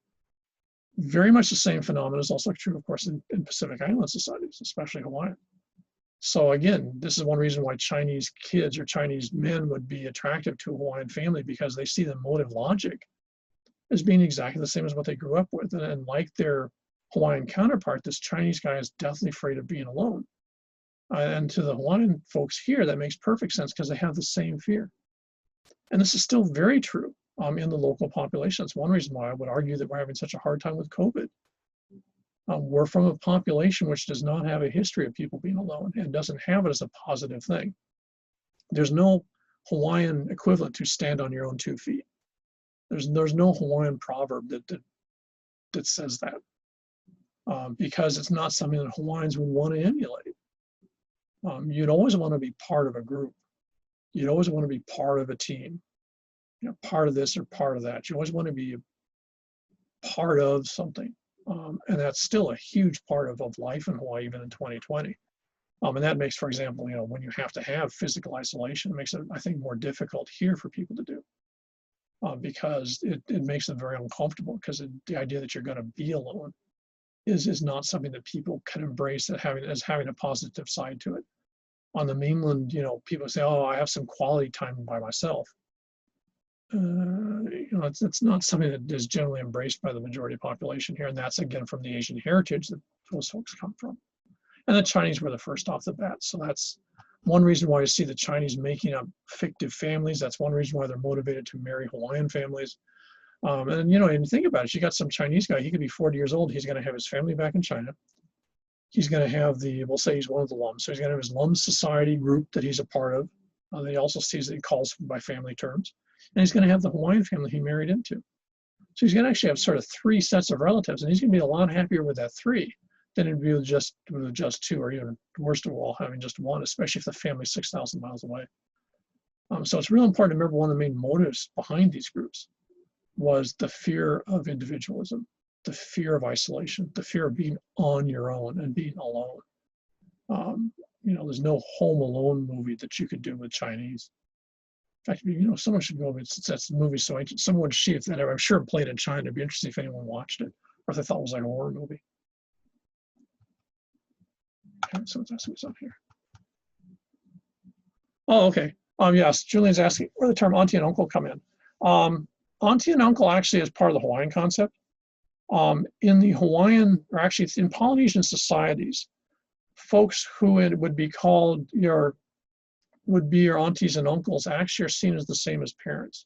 Very much the same phenomenon is also true, of course, in Pacific Island societies, especially Hawaiian. So again, this is one reason why Chinese kids or Chinese men would be attractive to a Hawaiian family, because they see the motive logic as being exactly the same as what they grew up with. And like their Hawaiian counterpart, this Chinese guy is deathly afraid of being alone. And to the Hawaiian folks here, that makes perfect sense because they have the same fear. And this is still very true in the local population. It's one reason why I would argue that we're having such a hard time with COVID. We're from a population which does not have a history of people being alone and doesn't have it as a positive thing. There's no Hawaiian equivalent to stand on your own 2 feet. There's no Hawaiian proverb that says that, because it's not something that Hawaiians would want to emulate. You'd always want to be part of a group. You'd always want to be part of a team. Part of this or part of that. You always want to be part of something. And that's still a huge part of life in Hawaii, even in 2020. And that makes, for example, when you have to have physical isolation, it makes it, I think, more difficult here for people to do. Because it makes them very uncomfortable, because the idea that you're going to be alone is not something that people can embrace as having a positive side to it. On the mainland, people say, "Oh, I have some quality time by myself." It's not something that is generally embraced by the majority population here. And that's, again, from the Asian heritage that those folks come from. And the Chinese were the first off the bat. So that's one reason why you see the Chinese making up fictive families. That's one reason why they're motivated to marry Hawaiian families. And think about it. You got some Chinese guy, he could be 40 years old. He's going to have his family back in China. He's going to have we'll say he's one of the Lums. So he's going to have his Lum Society group that he's a part of. He also sees that he calls by family terms. And he's going to have the Hawaiian family he married into. So he's going to actually have sort of 3 sets of relatives, and he's going to be a lot happier with that 3 than it'd be with just 2, or even worst of all, having just 1, especially if the family's 6,000 miles away. So it's real important to remember one of the main motives behind these groups was the fear of individualism, the fear of isolation, the fear of being on your own and being alone. There's no Home Alone movie that you could do with Chinese. In fact, someone should go, since that's the movie so ancient, someone would see if that, I'm sure it played in China. It'd be interesting if anyone watched it, or if they thought it was like a horror movie. Okay, so what's up here? Oh, okay. Yes, Julian's asking where the term auntie and uncle come in. Auntie and uncle actually is part of the Hawaiian concept. In the Hawaiian, or actually in Polynesian societies, folks who would be your aunties and uncles actually are seen as the same as parents.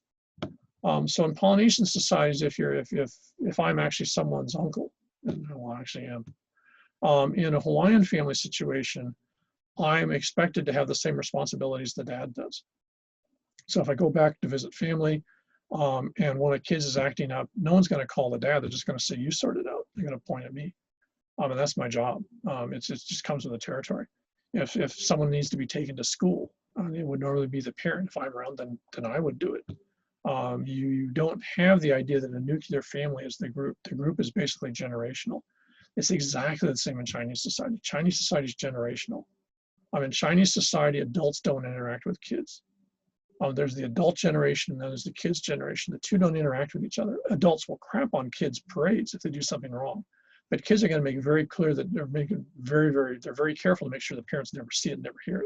So in Polynesian societies, if I'm actually someone's uncle, and I actually am, in a Hawaiian family situation, I'm expected to have the same responsibilities the dad does. So if I go back to visit family, and one of the kids is acting up, no one's going to call the dad. They're just going to say, "You sort it out." They're going to point at me, and that's my job. It just comes with the territory. If someone needs to be taken to school, it would normally be the parent. If I'm around, then I would do it. You don't have the idea that a nuclear family is the group. The group is basically generational. It's exactly the same in Chinese society. Chinese society is generational. In Chinese society, adults don't interact with kids. There's the adult generation and then there's the kids generation. The two don't interact with each other. Adults will crap on kids' parades if they do something wrong. But kids are going to make it very clear that they're they're very careful to make sure the parents never see it, never hear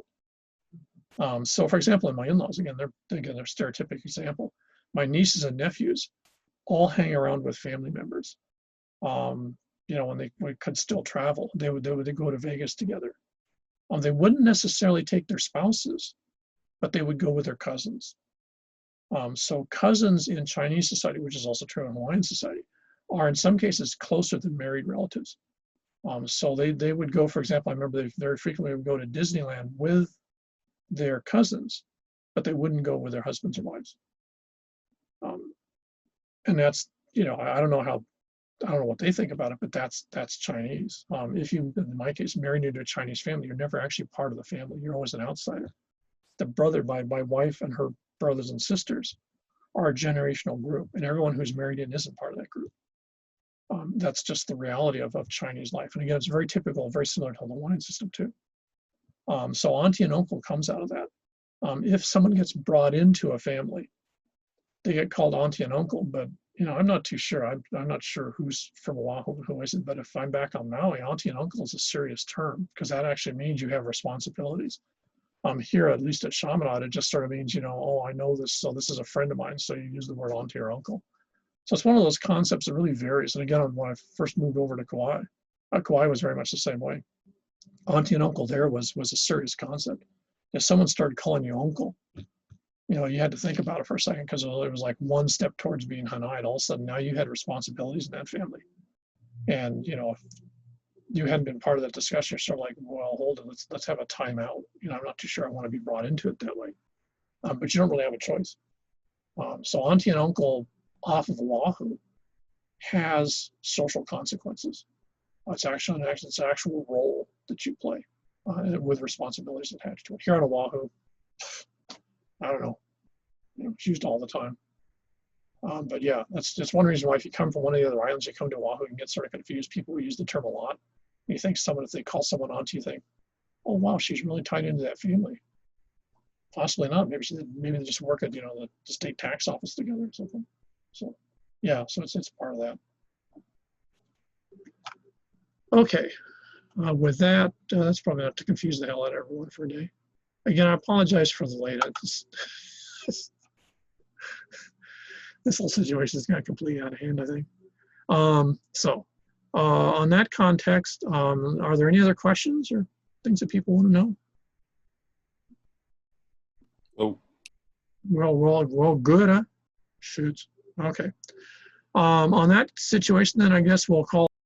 it. So for example, in my in-laws, again, they're stereotypic example. My nieces and nephews all hang around with family members. When they could still travel, they would go to Vegas together. They wouldn't necessarily take their spouses, but they would go with their cousins. So cousins in Chinese society, which is also true in Hawaiian society, are in some cases closer than married relatives. So they would go, for example, I remember they very frequently would go to Disneyland with their cousins, but they wouldn't go with their husbands or wives. And that's, I don't know what they think about it, but that's Chinese. If you, in my case, married into a Chinese family, you're never actually part of the family. You're always an outsider. The brother, my wife and her brothers and sisters are a generational group, and everyone who's married in isn't part of that group. That's just the reality of Chinese life. And again, it's very typical, very similar to the Hawaiian system too. So auntie and uncle comes out of that. If someone gets brought into a family, they get called auntie and uncle, but I'm not too sure. I'm not sure who's from Oahu, who isn't, but if I'm back on Maui, auntie and uncle is a serious term because that actually means you have responsibilities. Here, at least at Chaminade, it just sort of means, oh, I know this, so this is a friend of mine, so you use the word auntie or uncle. So it's one of those concepts that really varies. And again, when I first moved over to Kauai, Kauai was very much the same way. Auntie and uncle there was a serious concept. If someone started calling you uncle, you had to think about it for a second because it was like one step towards being hanai. All of a sudden, now you had responsibilities in that family. And, if you hadn't been part of that discussion, you're sort of like, well, hold on, let's have a timeout. I'm not too sure I want to be brought into it that way. But you don't really have a choice. So auntie and uncle off of Oahu has social consequences. It's actually an actual role that you play with responsibilities attached to it. Here on Oahu, I don't know, it's used all the time. But yeah, that's just one reason why if you come from one of the other islands, you come to Oahu and get sort of confused. People use the term a lot. You think if they call someone auntie, you think, oh wow, she's really tied into that family. Possibly not. Maybe they just work at the state tax office together or something. So yeah, so it's part of that. Okay, with that, that's probably enough to confuse the hell out of everyone for a day. Again, I apologize for the late. This whole situation has got completely out of hand, I think. On that context, are there any other questions or things that people want to know? Oh. We're all good, huh? Shoots. Okay. On that situation, then I guess we'll call